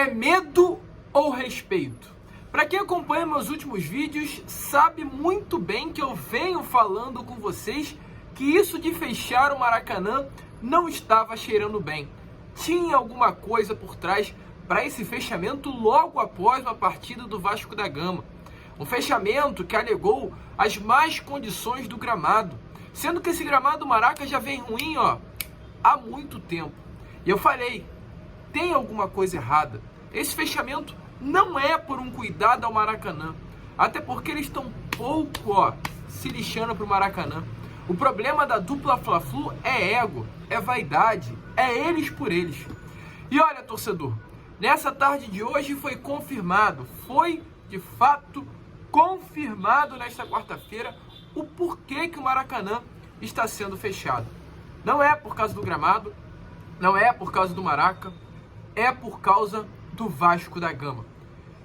É medo ou respeito? Para quem acompanha meus últimos vídeos, sabe muito bem que eu venho falando com vocês que isso de fechar o Maracanã não estava cheirando bem. Tinha alguma coisa por trás para esse fechamento logo após uma partida do Vasco da Gama. Um fechamento que alegou as más condições do gramado, sendo que esse gramado do Maraca já vem ruim há muito tempo. E eu falei, tem alguma coisa errada. Esse fechamento não é por um cuidado ao Maracanã, até porque eles estão pouco se lixando para o Maracanã. O problema da dupla Fla-Flu é ego, é vaidade, é eles por eles. E olha, torcedor, nessa tarde de hoje foi confirmado, foi de fato confirmado nesta quarta-feira o porquê que o Maracanã está sendo fechado. Não é por causa do gramado, não é por causa do Maraca, é por causa do Vasco da Gama.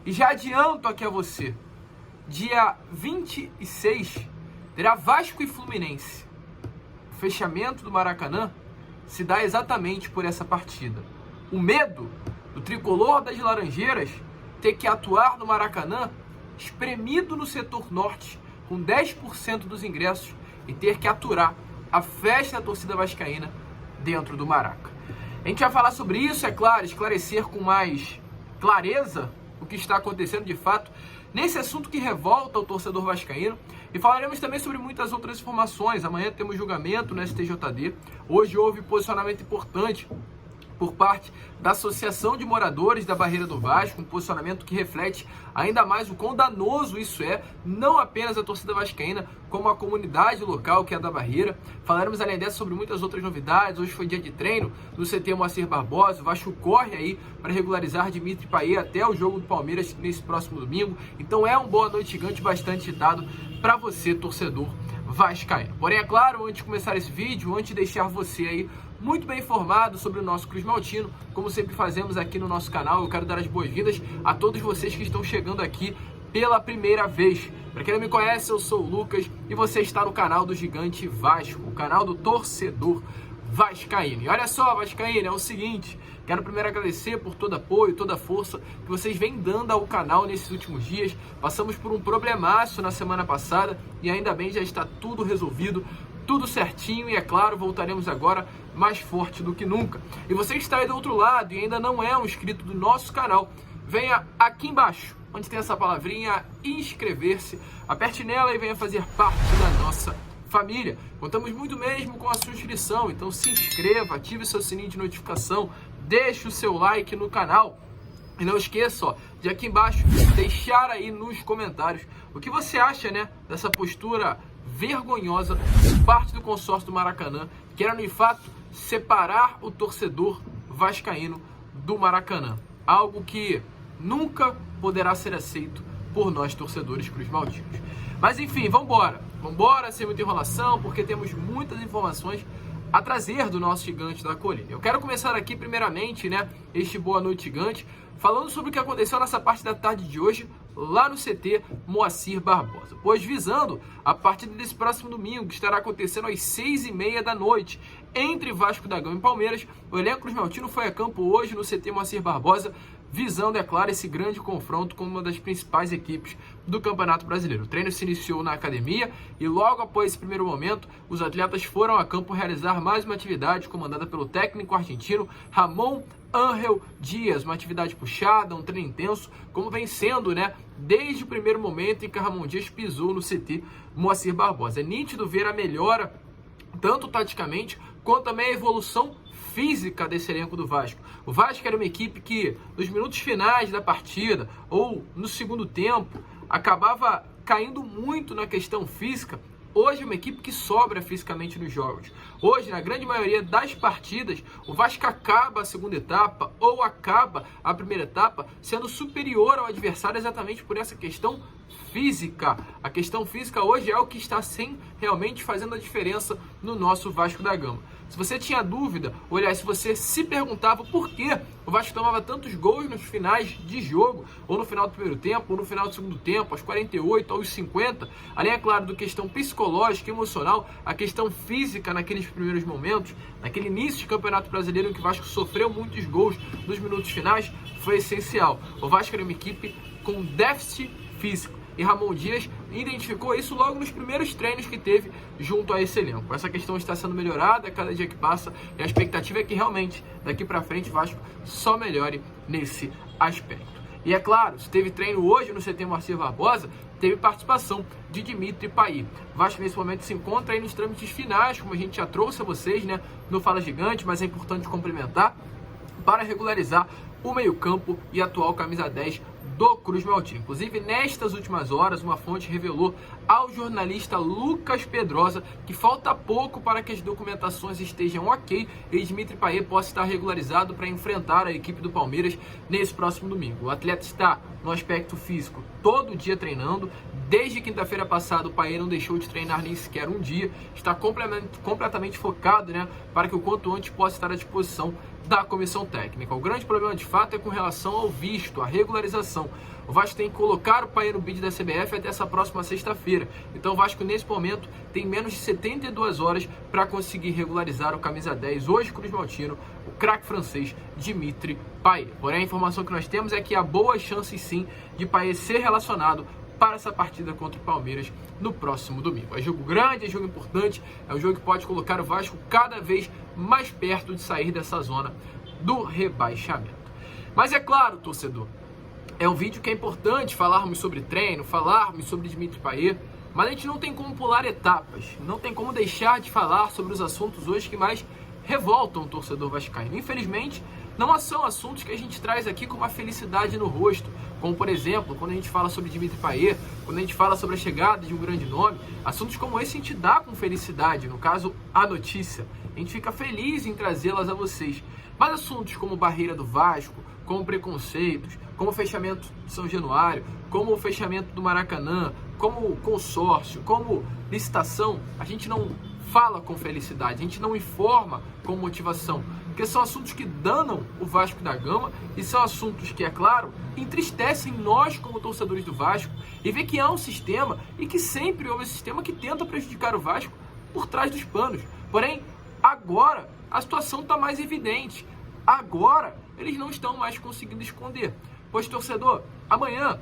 E já adianto aqui a você, dia 26 terá Vasco e Fluminense. O fechamento do Maracanã se dá exatamente por essa partida. O medo do tricolor das Laranjeiras ter que atuar no Maracanã espremido no setor norte com 10% dos ingressos e ter que aturar a festa da torcida vascaína dentro do Maraca. A gente vai falar sobre isso, é claro, esclarecer com mais clareza o que está acontecendo de fato nesse assunto que revolta o torcedor vascaíno, e falaremos também sobre muitas outras informações. Amanhã temos julgamento no STJD, hoje houve posicionamento importante por parte da Associação de Moradores da Barreira do Vasco, um posicionamento que reflete ainda mais o quão danoso isso é, não apenas a torcida vascaína, como a comunidade local que é da Barreira. Falaremos além dessa sobre muitas outras novidades. Hoje foi dia de treino no CT Moacir Barbosa, o Vasco corre aí para regularizar Dimitri Payet até o jogo do Palmeiras nesse próximo domingo, então é um boa noite gigante bastante dado para você, torcedor vascaíno. Porém, é claro, antes de começar esse vídeo, antes de deixar você aí muito bem informado sobre o nosso Cruz Maltino, como sempre fazemos aqui no nosso canal, eu quero dar as boas-vindas a todos vocês que estão chegando aqui pela primeira vez. Para quem não me conhece, eu sou o Lucas e você está no canal do Gigante Vasco, o canal do torcedor vascaíno. E olha só, vascaíno, é o seguinte, quero primeiro agradecer por todo apoio, toda a força que vocês vêm dando ao canal nesses últimos dias. Passamos por um problemaço na semana passada e ainda bem já está tudo resolvido, tudo certinho, e é claro, voltaremos agora mais forte do que nunca. E você que está aí do outro lado e ainda não é um inscrito do nosso canal, venha aqui embaixo, onde tem essa palavrinha inscrever-se, aperte nela e venha fazer parte da nossa família. Contamos muito mesmo com a sua inscrição, então se inscreva, ative seu sininho de notificação, deixe o seu like no canal. E não esqueça, de aqui embaixo, deixar aí nos comentários o que você acha, dessa postura vergonhosa por parte do consórcio do Maracanã, que era, no fato, separar o torcedor vascaíno do Maracanã. Algo que nunca poderá ser aceito por nós, torcedores Cruz Maltinos. Mas enfim, vambora, sem muita enrolação, porque temos muitas informações a trazer do nosso gigante da colina. Eu quero começar aqui primeiramente, este Boa Noite Gigante, falando sobre o que aconteceu nessa parte da tarde de hoje, lá no CT Moacir Barbosa. Pois visando a partida desse próximo domingo, que estará acontecendo às 6h30 da noite, entre Vasco da Gama e Palmeiras, o elenco Cruz Maltino foi a campo hoje no CT Moacir Barbosa, visando, é claro, esse grande confronto com uma das principais equipes do Campeonato Brasileiro. O treino se iniciou na academia e logo após esse primeiro momento, os atletas foram a campo realizar mais uma atividade comandada pelo técnico argentino Ramon Ángel Dias, uma atividade puxada, um treino intenso, como vem sendo, desde o primeiro momento em que Ramon Dias pisou no CT Moacir Barbosa. É nítido ver a melhora, tanto taticamente, quanto também a evolução física desse elenco do Vasco. O Vasco era uma equipe que, nos minutos finais da partida, ou no segundo tempo, acabava caindo muito na questão física. Hoje é uma equipe que sobra fisicamente nos jogos. Hoje, na grande maioria das partidas, o Vasco acaba a segunda etapa ou acaba a primeira etapa sendo superior ao adversário exatamente por essa questão física. A questão física hoje é o que está realmente fazendo a diferença no nosso Vasco da Gama. Se você tinha dúvida, ou aliás, se você se perguntava por que o Vasco tomava tantos gols nos finais de jogo, ou no final do primeiro tempo, ou no final do segundo tempo, aos 48, aos 50, além, é claro, da questão psicológica, emocional, a questão física naqueles primeiros momentos, naquele início de Campeonato Brasileiro em que o Vasco sofreu muitos gols nos minutos finais, foi essencial. O Vasco era uma equipe com déficit físico. E Ramon Dias identificou isso logo nos primeiros treinos que teve junto a esse elenco. Essa questão está sendo melhorada a cada dia que passa e a expectativa é que realmente daqui para frente o Vasco só melhore nesse aspecto. E é claro, se teve treino hoje no CT Moacir Barbosa, teve participação de Dimitri Payet. O Vasco nesse momento se encontra aí nos trâmites finais, como a gente já trouxe a vocês, né, no Fala Gigante, mas é importante complementar, para regularizar o meio-campo e atual camisa 10 do Cruz Maltino. Inclusive, nestas últimas horas, uma fonte revelou ao jornalista Lucas Pedrosa que falta pouco para que as documentações estejam ok e Dimitri Payet possa estar regularizado para enfrentar a equipe do Palmeiras nesse próximo domingo. O atleta está no aspecto físico todo dia treinando. Desde quinta-feira passada, o Payet não deixou de treinar nem sequer um dia. Está completamente focado, né, para que o quanto antes possa estar à disposição da comissão técnica. O grande problema de fato é com relação ao visto, a regularização. O Vasco tem que colocar o Payet no bid da CBF até essa próxima sexta-feira. Então o Vasco nesse momento tem menos de 72 horas para conseguir regularizar o camisa 10, hoje Cruz Maltino, o craque francês Dimitri Payet. Porém a informação que nós temos é que há boas chances sim de Payet ser relacionado para essa partida contra o Palmeiras no próximo domingo. É jogo grande, é jogo importante, é um jogo que pode colocar o Vasco cada vez mais perto de sair dessa zona do rebaixamento. Mas é claro, torcedor, é um vídeo que é importante falarmos sobre treino, falarmos sobre Dimitri Payet, mas a gente não tem como pular etapas, não tem como deixar de falar sobre os assuntos hoje que mais revoltam o torcedor vascaíno. Infelizmente, não são assuntos que a gente traz aqui com uma felicidade no rosto, como por exemplo, quando a gente fala sobre Dimitri Payet, quando a gente fala sobre a chegada de um grande nome, assuntos como esse a gente dá com felicidade, no caso, a notícia. A gente fica feliz em trazê-las a vocês. Mas assuntos como barreira do Vasco, como preconceitos, como o fechamento de São Januário, como o fechamento do Maracanã, como consórcio, como licitação, a gente não fala com felicidade, a gente não informa com motivação, porque são assuntos que danam o Vasco da Gama e são assuntos que, é claro, entristecem nós como torcedores do Vasco e ver que há um sistema e que sempre houve esse sistema que tenta prejudicar o Vasco por trás dos panos. Porém, agora a situação está mais evidente, agora eles não estão mais conseguindo esconder. Pois, torcedor, amanhã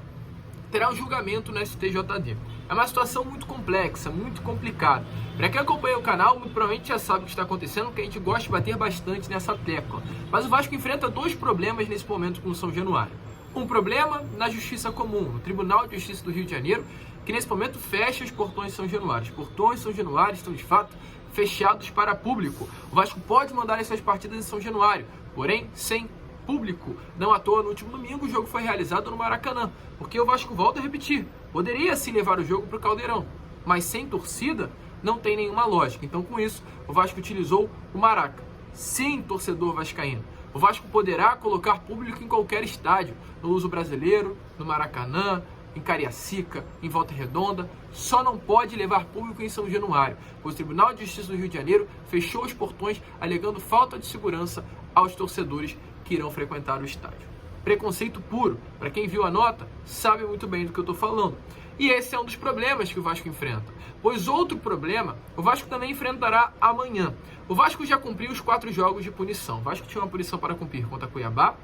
terá um julgamento no STJD. É uma situação muito complexa, muito complicada. Para quem acompanha o canal, muito provavelmente já sabe o que está acontecendo, porque a gente gosta de bater bastante nessa tecla. Mas o Vasco enfrenta dois problemas nesse momento com o São Januário. Um problema na Justiça Comum, no Tribunal de Justiça do Rio de Janeiro, que nesse momento fecha os portões de São Januário. Os portões de São Januário estão, de fato, fechados para público. O Vasco pode mandar essas partidas em São Januário, porém sem público. Não à toa, no último domingo o jogo foi realizado no Maracanã, porque o Vasco, volta a repetir, poderia sim levar o jogo para o Caldeirão, mas sem torcida não tem nenhuma lógica. Então, com isso, o Vasco utilizou o Maraca. Sim, torcedor vascaíno, o Vasco poderá colocar público em qualquer estádio, no Luso Brasileiro, no Maracanã, em Cariacica, em Volta Redonda, só não pode levar público em São Januário, pois o Tribunal de Justiça do Rio de Janeiro fechou os portões alegando falta de segurança aos torcedores que irão frequentar o estádio. Preconceito puro. Para quem viu a nota, sabe muito bem do que eu estou falando. E esse é um dos problemas que o Vasco enfrenta. Pois outro problema, o Vasco também enfrentará amanhã. O Vasco já cumpriu os 4 jogos de punição. O Vasco tinha uma punição para cumprir contra Cuiabá,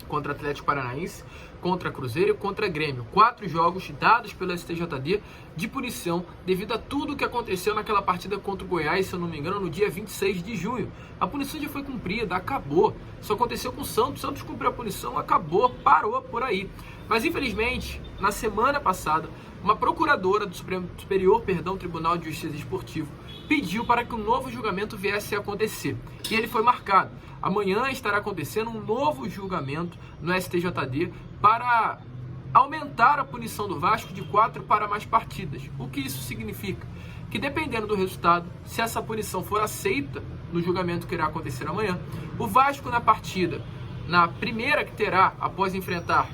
contra Atlético Paranaense, contra Cruzeiro e contra Grêmio. 4 jogos dados pelo STJD de punição devido a tudo o que aconteceu naquela partida contra o Goiás, se eu não me engano, no dia 26 de junho. A punição já foi cumprida, acabou. Isso aconteceu com o Santos. O Santos cumpriu a punição, acabou, parou por aí. Mas infelizmente, na semana passada, uma procuradora do Superior Tribunal de Justiça Esportivo pediu para que um novo julgamento viesse a acontecer. E ele foi marcado. Amanhã estará acontecendo um novo julgamento no STJD para aumentar a punição do Vasco de 4 para mais partidas. O que isso significa? Que dependendo do resultado, se essa punição for aceita no julgamento que irá acontecer amanhã, o Vasco na partida, na primeira que terá após enfrentar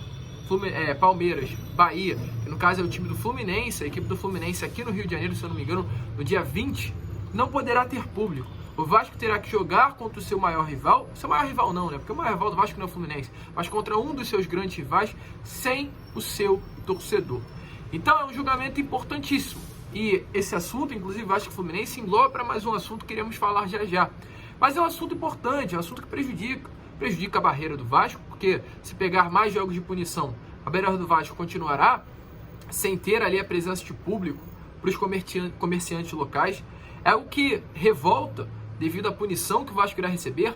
Palmeiras, Bahia, que no caso é o time do Fluminense, a equipe do Fluminense aqui no Rio de Janeiro, se eu não me engano, no dia 20, não poderá ter público. O Vasco terá que jogar contra o seu maior rival não, né? Porque o maior rival do Vasco não é o Fluminense, mas contra um dos seus grandes rivais sem o seu torcedor. Então é um julgamento importantíssimo. E esse assunto, inclusive Vasco e Fluminense, engloba para mais um assunto que iremos falar já já. Mas é um assunto importante, é um assunto que prejudica a barreira do Vasco, porque se pegar mais jogos de punição, a barreira do Vasco continuará sem ter ali a presença de público para os comerciantes locais. É o que revolta devido à punição que o Vasco irá receber,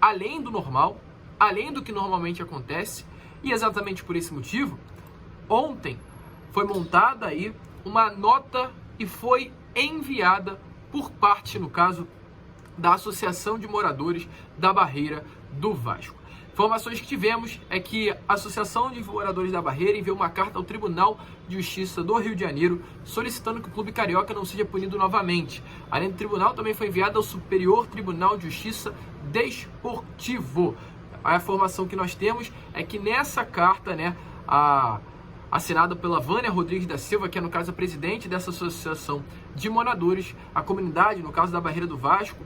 além do normal, além do que normalmente acontece. E exatamente por esse motivo, ontem foi montada aí uma nota e foi enviada por parte, no caso, da Associação de Moradores da Barreira do Vasco. Informações que tivemos é que a Associação de Moradores da Barreira enviou uma carta ao Tribunal de Justiça do Rio de Janeiro solicitando que o clube carioca não seja punido novamente. Além do tribunal, também foi enviada ao Superior Tribunal de Justiça Desportivo. A informação que nós temos é que nessa carta, né, assinada pela Vânia Rodrigues da Silva, que é no caso a presidente dessa Associação de Moradores, a comunidade, no caso da Barreira do Vasco,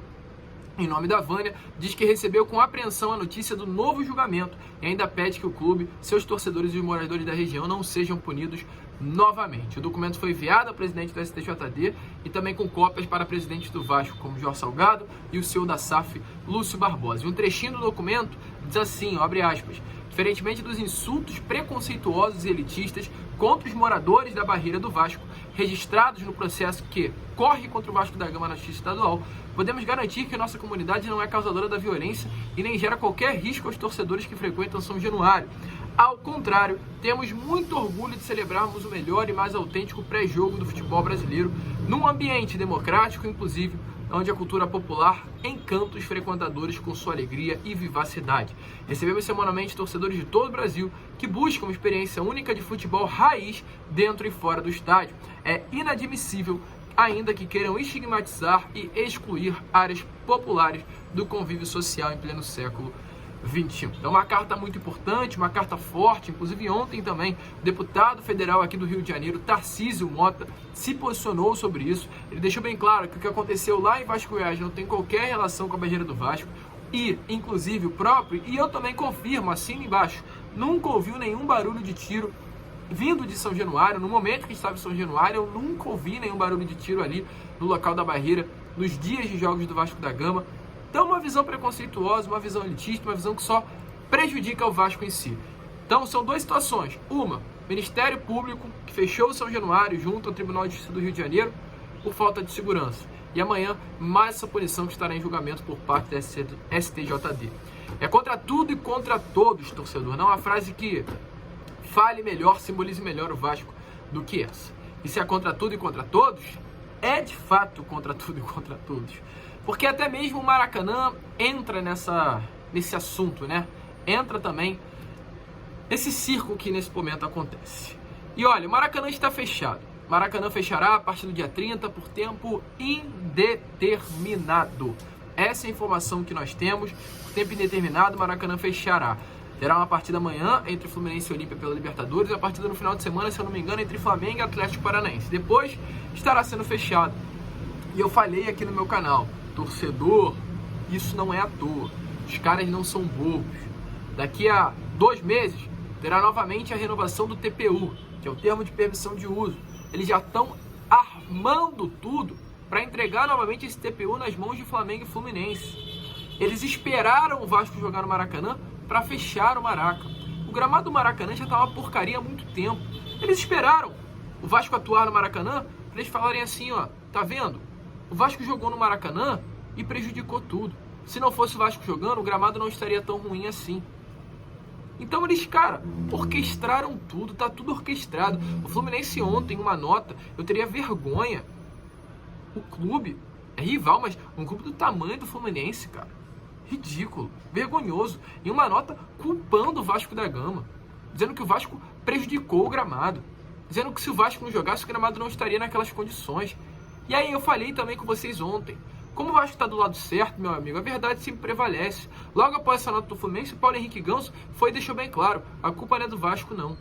em nome da Vânia, diz que recebeu com apreensão a notícia do novo julgamento e ainda pede que o clube, seus torcedores e os moradores da região não sejam punidos novamente. O documento foi enviado ao presidente do STJD e também com cópias para presidentes do Vasco, como Jorge Salgado e o CEO da SAF, Lúcio Barbosa. E um trechinho do documento diz assim, ó, abre aspas: diferentemente dos insultos preconceituosos e elitistas contra os moradores da Barreira do Vasco, registrados no processo que corre contra o Vasco da Gama na Justiça Estadual, podemos garantir que nossa comunidade não é causadora da violência e nem gera qualquer risco aos torcedores que frequentam São Januário. Ao contrário, temos muito orgulho de celebrarmos o melhor e mais autêntico pré-jogo do futebol brasileiro, num ambiente democrático e inclusive, onde a cultura popular encanta os frequentadores com sua alegria e vivacidade. Recebemos semanalmente torcedores de todo o Brasil que buscam uma experiência única de futebol raiz dentro e fora do estádio. É inadmissível, ainda que queiram estigmatizar e excluir áreas populares do convívio social em pleno século XXI. Então, uma carta muito importante, uma carta forte. Inclusive ontem também o deputado federal aqui do Rio de Janeiro, Tarcísio Mota, se posicionou sobre isso. Ele deixou bem claro que o que aconteceu lá em Vasco Goiás não tem qualquer relação com a Barreira do Vasco e, inclusive, o próprio, e eu também confirmo, assino embaixo, nunca ouviu nenhum barulho de tiro vindo de São Januário. No momento que estava em São Januário, eu nunca ouvi nenhum barulho de tiro ali no local da Barreira, nos dias de jogos do Vasco da Gama. Então, uma visão preconceituosa, uma visão elitista, uma visão que só prejudica o Vasco em si. Então, são duas situações. Uma, Ministério Público, que fechou o São Januário junto ao Tribunal de Justiça do Rio de Janeiro por falta de segurança. E amanhã, mais essa punição que estará em julgamento por parte da STJD. É contra tudo e contra todos, torcedor. Não há uma frase que fale melhor, simbolize melhor o Vasco do que essa. E se é contra tudo e contra todos, é de fato contra tudo e contra todos. Porque até mesmo o Maracanã entra nesse assunto, né? Entra também esse circo que nesse momento acontece. E olha, o Maracanã está fechado. O Maracanã fechará a partir do dia 30 por tempo indeterminado. Essa é a informação que nós temos. Por tempo indeterminado, o Maracanã fechará. Terá uma partida amanhã entre Fluminense e Olímpia pela Libertadores e a partida no final de semana, se eu não me engano, entre Flamengo e Atlético Paranaense. Depois estará sendo fechado. E eu falei aqui no meu canal, torcedor, isso não é à toa. Os caras não são bobos. Daqui a 2 meses terá novamente a renovação do TPU, que é o termo de permissão de uso. Eles já estão armando tudo para entregar novamente esse TPU nas mãos de Flamengo e Fluminense. Eles esperaram o Vasco jogar no Maracanã para fechar o Maraca. O gramado do Maracanã já está uma porcaria há muito tempo. Eles esperaram o Vasco atuar no Maracanã para eles falarem assim, ó, tá vendo? O Vasco jogou no Maracanã e prejudicou tudo. Se não fosse o Vasco jogando, o gramado não estaria tão ruim assim. Então eles, cara, orquestraram tudo, tá tudo orquestrado. O Fluminense ontem, uma nota, eu teria vergonha. O clube é rival, mas um clube do tamanho do Fluminense, cara. Ridículo, vergonhoso. E uma nota culpando o Vasco da Gama, dizendo que o Vasco prejudicou o gramado, dizendo que se o Vasco não jogasse, o gramado não estaria naquelas condições. E aí eu falei também com vocês ontem, como o Vasco está do lado certo, meu amigo, a verdade sempre prevalece. Logo após essa nota do Fluminense, o Paulo Henrique Ganso foi e deixou bem claro, a culpa não é do Vasco, não.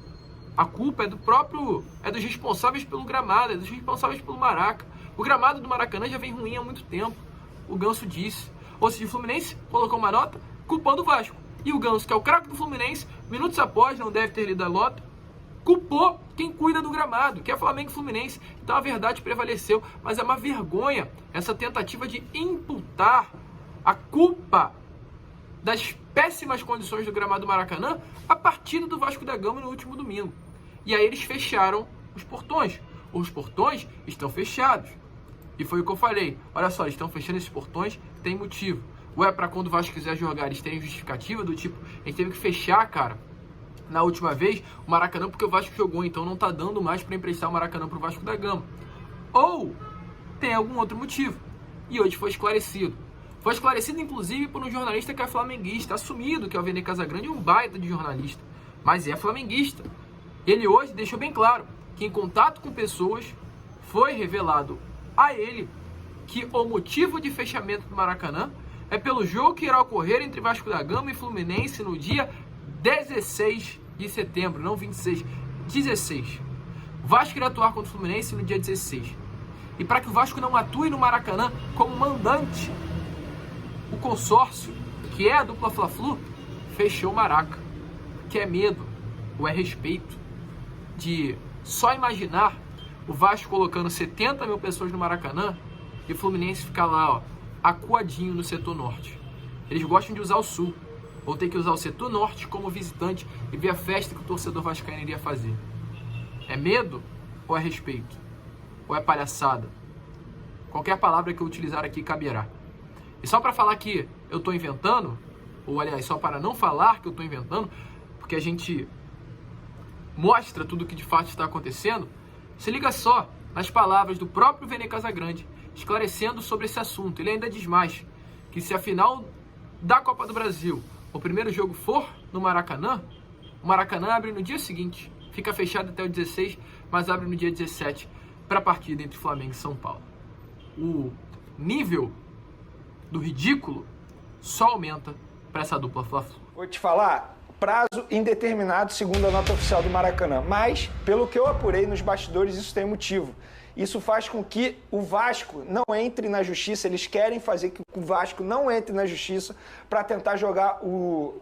A culpa é dos responsáveis pelo gramado, é dos responsáveis pelo Maraca. O gramado do Maracanã já vem ruim há muito tempo. o Ganso disse. Ou seja, o Fluminense colocou uma nota culpando o Vasco. E o Ganso, que é o craque do Fluminense, minutos após, não deve ter lido a nota, culpou quem cuida do gramado, que é Flamengo e Fluminense. Então a verdade prevaleceu, mas é uma vergonha essa tentativa de imputar a culpa das péssimas condições do gramado do Maracanã a partida do Vasco da Gama no último domingo. E aí eles fecharam os portões. Os portões estão fechados. E foi o que eu falei. Olha só, eles estão fechando esses portões, tem motivo. Ou é para quando o Vasco quiser jogar, eles terem justificativa do tipo, a gente teve que fechar, cara, na última vez, o Maracanã porque o Vasco jogou, então não tá dando mais para emprestar o Maracanã pro Vasco da Gama. Ou tem algum outro motivo. E hoje foi esclarecido. Foi esclarecido, inclusive, por um jornalista que é flamenguista, assumido que é o Vene Casagrande, um baita de jornalista, mas é flamenguista. Ele hoje deixou bem claro que em contato com pessoas foi revelado a ele que o motivo de fechamento do Maracanã é pelo jogo que irá ocorrer entre Vasco da Gama e Fluminense no dia 16 de setembro, não 26, 16. O Vasco irá atuar contra o Fluminense no dia 16. E para que o Vasco não atue no Maracanã como mandante, o consórcio, que é a dupla Fla-Flu, fechou o Maraca. Que é medo ou é respeito de só imaginar o Vasco colocando 70 mil pessoas no Maracanã e o Fluminense ficar lá, ó, acuadinho no setor norte. Eles gostam de usar o sul. Vão ter que usar o setor norte como visitante e ver a festa que o torcedor vascaíno iria fazer. É medo ou é respeito? Ou é palhaçada? Qualquer palavra que eu utilizar aqui caberá. E só para falar que eu estou inventando, ou aliás, só para não falar que eu estou inventando, porque a gente mostra tudo o que de fato está acontecendo, se liga só nas palavras do próprio Vene Casagrande, esclarecendo sobre esse assunto. Ele ainda diz mais, que se a final da Copa do Brasil, o primeiro jogo for no Maracanã, o Maracanã abre no dia seguinte, fica fechado até o 16, mas abre no dia 17 para a partida entre Flamengo e São Paulo. O nível do ridículo só aumenta para essa dupla Fla-Flu. Vou te falar, prazo indeterminado segundo a nota oficial do Maracanã, mas pelo que eu apurei nos bastidores isso tem motivo. Isso faz com que o Vasco não entre na justiça, eles querem fazer que o Vasco não entre na justiça para tentar jogar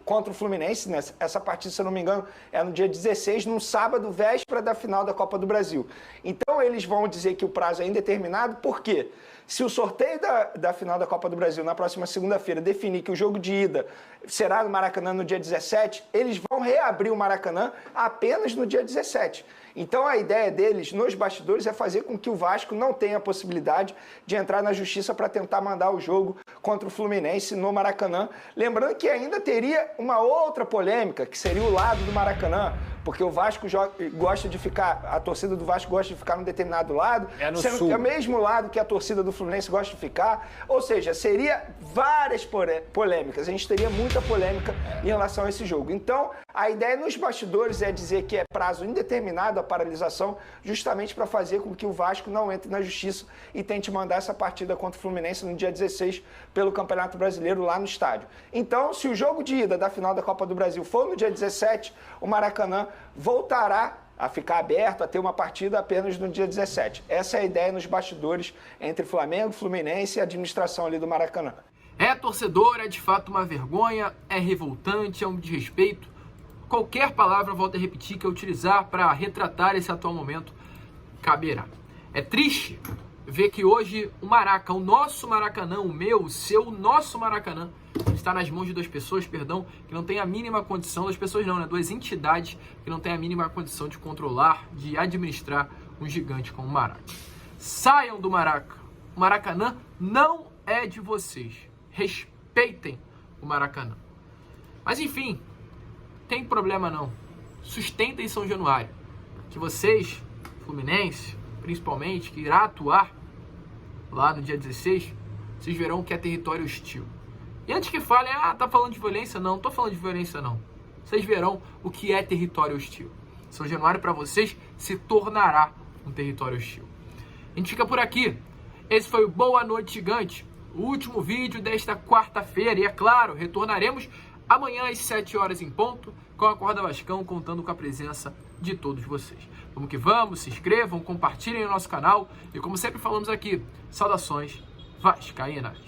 contra o Fluminense, né? Essa partida, se eu não me engano, é no dia 16, num sábado, véspera da final da Copa do Brasil. Então eles vão dizer que o prazo é indeterminado, por quê? Se o sorteio da final da Copa do Brasil na próxima segunda-feira definir que o jogo de ida será no Maracanã no dia 17, eles vão reabrir o Maracanã apenas no dia 17. Então a ideia deles nos bastidores é fazer com que o Vasco não tenha a possibilidade de entrar na justiça para tentar mandar o jogo contra o Fluminense no Maracanã. Lembrando que ainda teria uma outra polêmica, que seria o lado do Maracanã, porque o Vasco gosta de ficar, a torcida do Vasco gosta de ficar num determinado lado, sendo que é o mesmo lado que a torcida do Fluminense gosta de ficar. Ou seja, seria várias polêmicas, a gente teria muita polêmica em relação a esse jogo. Então, a ideia nos bastidores é dizer que é prazo indeterminado a paralisação, justamente para fazer com que o Vasco não entre na justiça e tente mandar essa partida contra o Fluminense no dia 16 pelo Campeonato Brasileiro lá no estádio. Então, se o jogo de ida da final da Copa do Brasil for no dia 17, o Maracanã voltará a ficar aberto, a ter uma partida apenas no dia 17. Essa é a ideia nos bastidores entre Flamengo, Fluminense e a administração ali do Maracanã. É torcedor, é de fato uma vergonha, é revoltante, é um desrespeito. Qualquer palavra, volto a repetir, que eu utilizar para retratar esse atual momento, caberá. É triste ver que hoje o Maraca, o nosso Maracanã, o meu, o seu, o nosso Maracanã, está nas mãos de duas pessoas, que não tem a mínima condição, duas pessoas não, né? Duas entidades que não têm a mínima condição de controlar, de administrar um gigante como o Maraca. Saiam do Maraca. O Maracanã não é de vocês. Respeitem o Maracanã. Mas enfim, tem problema não. Sustentem São Januário. Que vocês, Fluminense, principalmente, que irá atuar lá no dia 16, vocês verão que é território hostil. E antes que falem, tá falando de violência? Não, tô falando de violência não. Vocês verão o que é território hostil. São Januário para vocês se tornará um território hostil. A gente fica por aqui. Esse foi o Boa Noite Gigante, o último vídeo desta quarta-feira. E é claro, retornaremos amanhã às 7 horas em ponto, com a Corda Vascão, contando com a presença de todos vocês. Vamos que vamos, se inscrevam, compartilhem o nosso canal. E como sempre falamos aqui, saudações vascaínas.